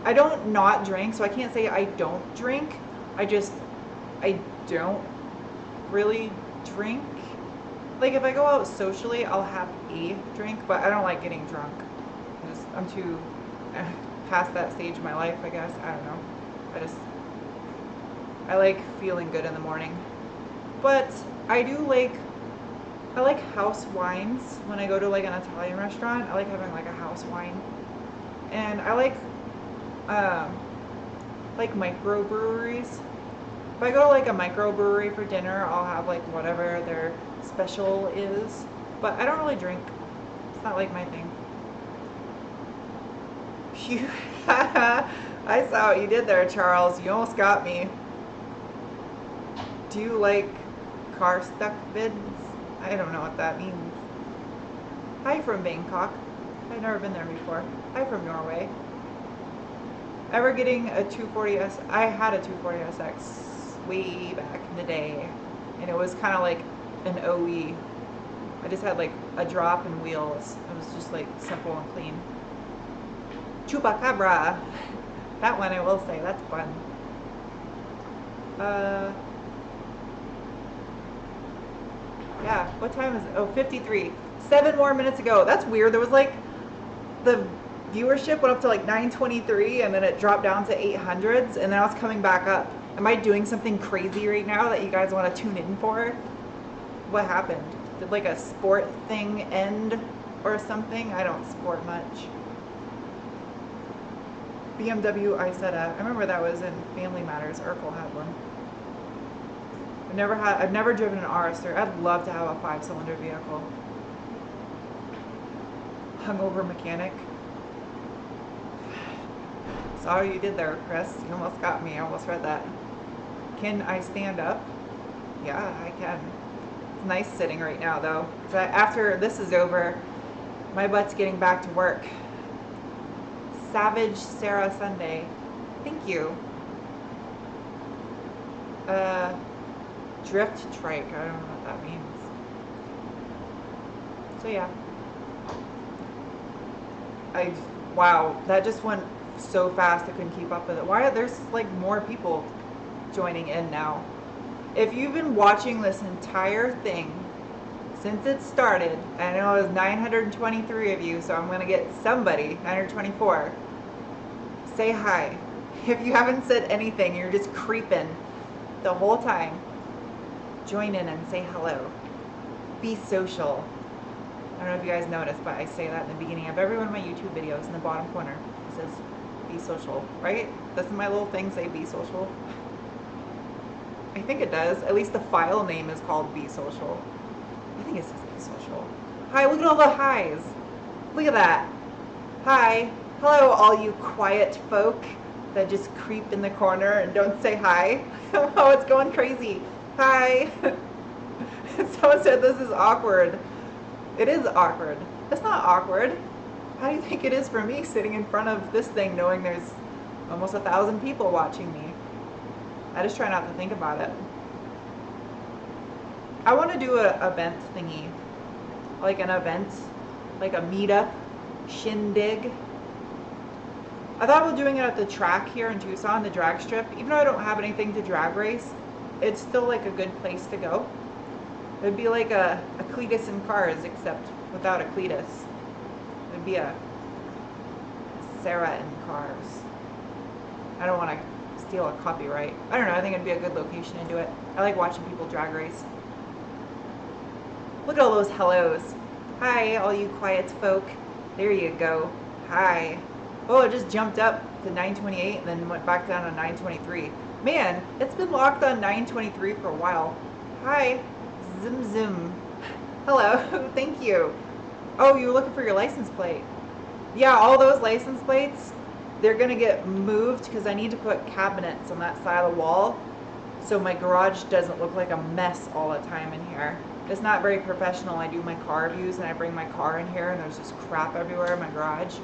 I don't not drink, so I can't say I don't drink. I don't really drink. Like if I go out socially, I'll have a drink, but I don't like getting drunk. I'm too past that stage of my life, I guess. I don't know. I like feeling good in the morning. But I like house wines when I go to like an Italian restaurant. I like having like a house wine. And I like microbreweries. If I go to like a microbrewery for dinner, I'll have like whatever their special is. But I don't really drink. It's not like my thing. I saw what you did there, Charles. You almost got me. Do you like car stuck vids? I don't know what that means. Hi from Bangkok. I've never been there before. Hi from Norway. Ever getting a 240S? I had a 240SX way back in the day, and it was kind of like an OE. I just had like a drop in wheels. It was just like simple and clean. Chupacabra. That one I will say, that's fun. Yeah, what time is it? Oh, 53. 7 more minutes ago. That's weird. There was like, the viewership went up to like 923 and then it dropped down to 800s and now it's coming back up. Am I doing something crazy right now that you guys want to tune in for? What happened? Did like a sport thing end or something? I don't sport much. BMW Isetta. I remember that was in Family Matters. Urkel had one. I've never driven an RS-3. I'd love to have a 5-cylinder vehicle. Hungover mechanic. Saw what you did there, Chris. You almost got me. I almost read that. Can I stand up? Yeah, I can. It's nice sitting right now, though. But after this is over, my butt's getting back to work. Savage Sarah Sunday. Thank you. Drift trike. I don't know what that means. So yeah. Wow, that just went so fast I couldn't keep up with it. Why are there's like more people joining in now? If you've been watching this entire thing since it started, I know it was 923 of you, so I'm gonna get somebody, 924. Say hi. If you haven't said anything, you're just creeping the whole time. Join in and say hello. Be social. I don't know if you guys noticed, but I say that in the beginning of every one of my YouTube videos in the bottom corner. It says, be social, right? Doesn't my little thing say be social? I think it does. At least the file name is called Be Social. I think it says Be Social. Hi, look at all the highs. Look at that. Hi. Hello, all you quiet folk that just creep in the corner and don't say hi. Oh, it's going crazy. Hi. Someone said this is awkward. It is awkward. It's not awkward. How do you think it is for me sitting in front of this thing knowing there's almost 1,000 people watching me? I just try not to think about it. I want to do an event thingy. Like an event. Like a meetup. Shindig. I thought about doing it at the track here in Tucson, the drag strip. Even though I don't have anything to drag race, it's still like a good place to go. It'd be like a Cletus in Cars, except without a Cletus. It'd be a Sarah in Cars. I don't want to steal a copyright. I don't know, I think it'd be a good location to do it. I like watching people drag race. Look at all those hellos. Hi, all you quiet folk. There you go. Hi. Oh, it just jumped up to 928 and then went back down to 923. Man, it's been locked on 923 for a while. Hi. Zoom zoom. Hello. Thank you. Oh, you were looking for your license plate. Yeah, all those license plates, they're going to get moved because I need to put cabinets on that side of the wall so my garage doesn't look like a mess all the time in here. It's not very professional. I do my car reviews and I bring my car in here and there's just crap everywhere in my garage.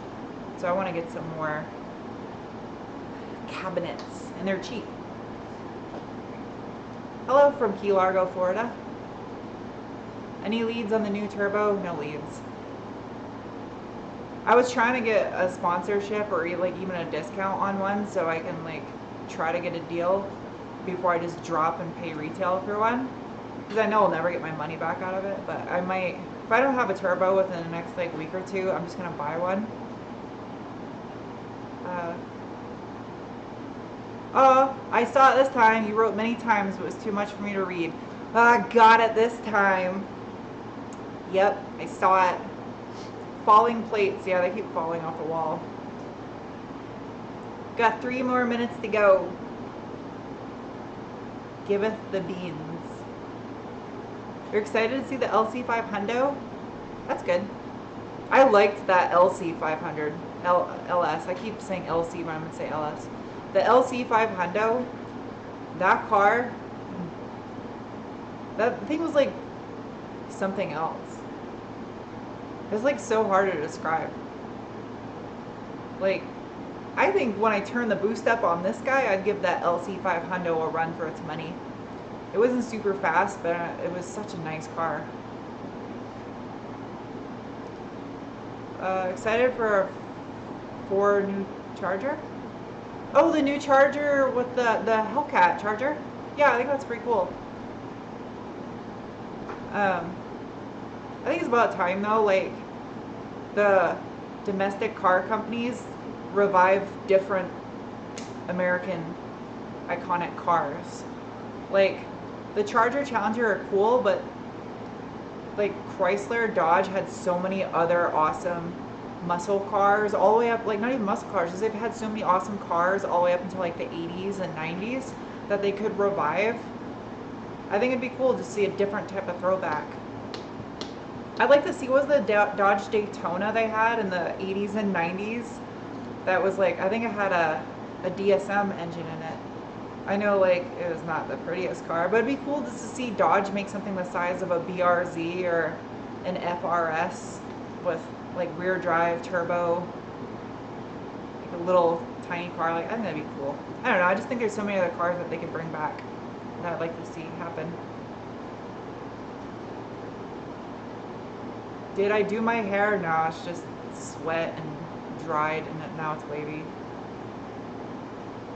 So I want to get some more cabinets, and they're cheap. Hello from Key Largo, Florida. Any leads on the new turbo? No leads. I was trying to get a sponsorship or like even a discount on one so I can like try to get a deal before I just drop and pay retail for one. Because I know I'll never get my money back out of it, but I might, if I don't have a turbo within the next like week or two, I'm just going to buy one. I saw it this time. You wrote many times, but it was too much for me to read. Got it this time. Yep, I saw it. Falling plates. Yeah, they keep falling off the wall. Got 3 more minutes to go. Giveth the beans. You're excited to see the LC5 Hundo? That's good. I liked that LC500. LS. I keep saying LC, but I'm going to say LS. The LC5 Hundo, that car, that thing was like something else. It was like so hard to describe. Like, I think when I turn the boost up on this guy, I'd give that LC5 Hundo a run for its money. It wasn't super fast, but it was such a nice car. Excited for a 4 new Charger? Oh, the new Charger with the Hellcat Charger? Yeah, I think that's pretty cool. I think it's about time though, like the domestic car companies revive different American iconic cars. Like the Charger, Challenger are cool, but like Chrysler, Dodge had so many other awesome muscle cars all the way up, like not even muscle cars, they've had so many awesome cars all the way up until like the 80s and 90s that they could revive. I think it'd be cool to see a different type of throwback. I'd like to see, what was the Dodge Daytona they had in the 80s and 90s? That was like, I think it had a DSM engine in it. I know like it was not the prettiest car, but it'd be cool just to see Dodge make something the size of a BRZ or an FRS with like rear drive turbo, like a little tiny car. Like, I think that'd be cool. I don't know, I just think there's so many other cars that they could bring back that I'd like to see happen. Did I do my hair? No, it's just sweat and dried and now it's wavy.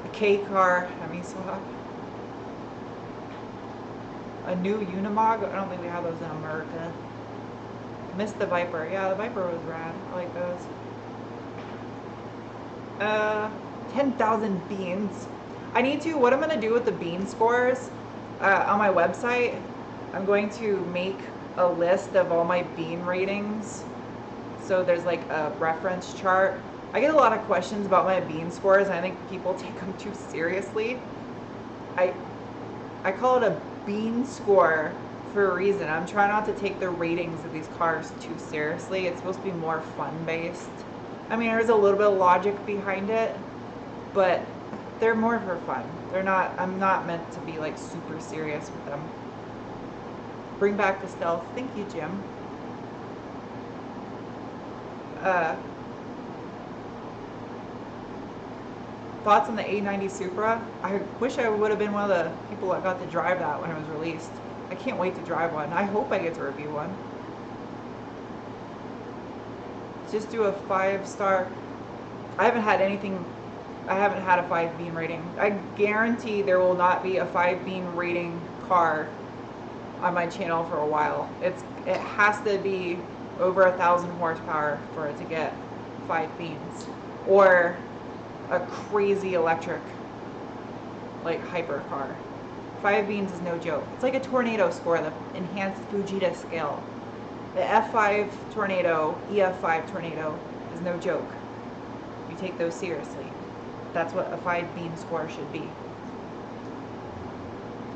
A K car, I mean, swap. A new Unimog? I don't think we have those in America. Missed the Viper. Yeah, the Viper was rad. I like those. 10,000 beans. I need to, what I'm going to do with the bean scores on my website, I'm going to make a list of all my bean ratings. So there's like a reference chart. I get a lot of questions about my bean scores, and I think people take them too seriously. I call it a bean score for a reason. I'm trying not to take the ratings of these cars too seriously. It's supposed to be more fun based. I mean, there's a little bit of logic behind it, but they're more for fun. They're not, I'm not meant to be like super serious with them. Bring back the stealth. Thank you, Jim. Thoughts on the A90 Supra? I wish I would have been one of the people that got to drive that when it was released. I can't wait to drive one. I hope I get to review one. Just do a 5-star. I haven't had anything. I haven't had a 5 bean rating. I guarantee there will not be a 5 bean rating car on my channel for a while. It has to be over 1,000 horsepower for it to get 5 beans, or a crazy electric like hyper car. 5 beans is no joke. It's like a tornado score, the enhanced Fujita scale. The F5 tornado, EF5 tornado is no joke. You take those seriously. That's what a 5 bean score should be.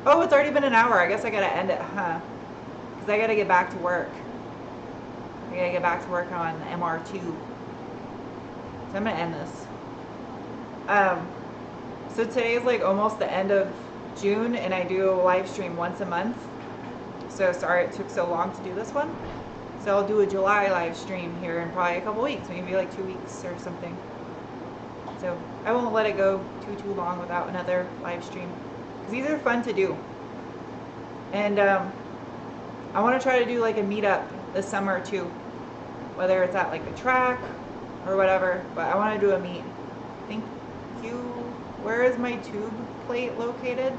Oh, it's already been an hour. I guess I gotta end it, huh? Because I gotta get back to work. I gotta get back to work on the MR2. So I'm gonna end this. So today is like almost the end of June, and I do a live stream once a month. So sorry it took so long to do this one. So I'll do a July live stream here in probably a couple weeks, maybe like 2 weeks or something. So I won't let it go too long without another live stream, because these are fun to do. And I want to try to do like a meetup this summer too, whether it's at like a track or whatever, but I want to do a meet. Thank you. Where is my tube plate located?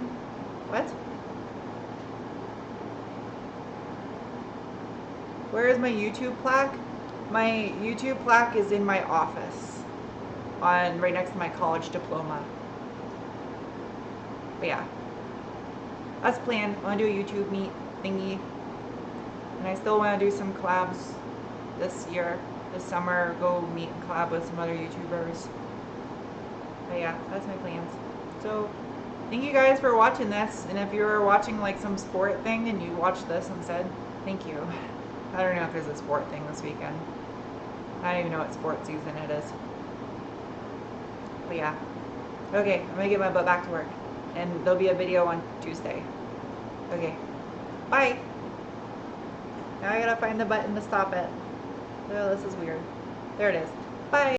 What? Where is my YouTube plaque? My YouTube plaque is in my office, right next to my college diploma. But yeah, that's planned. I want to do a YouTube meet thingy, and I still want to do some collabs this year, this summer. Go meet and collab with some other YouTubers. But yeah, that's my plans. So thank you guys for watching this, and if you were watching like some sport thing and you watched this instead, thank you. I don't know if there's a sport thing this weekend. I don't even know what sport season it is. But yeah. Okay, I'm gonna get my butt back to work, and there'll be a video on Tuesday. Okay, bye. Now I gotta find the button to stop it. Oh, this is weird. There it is. Bye.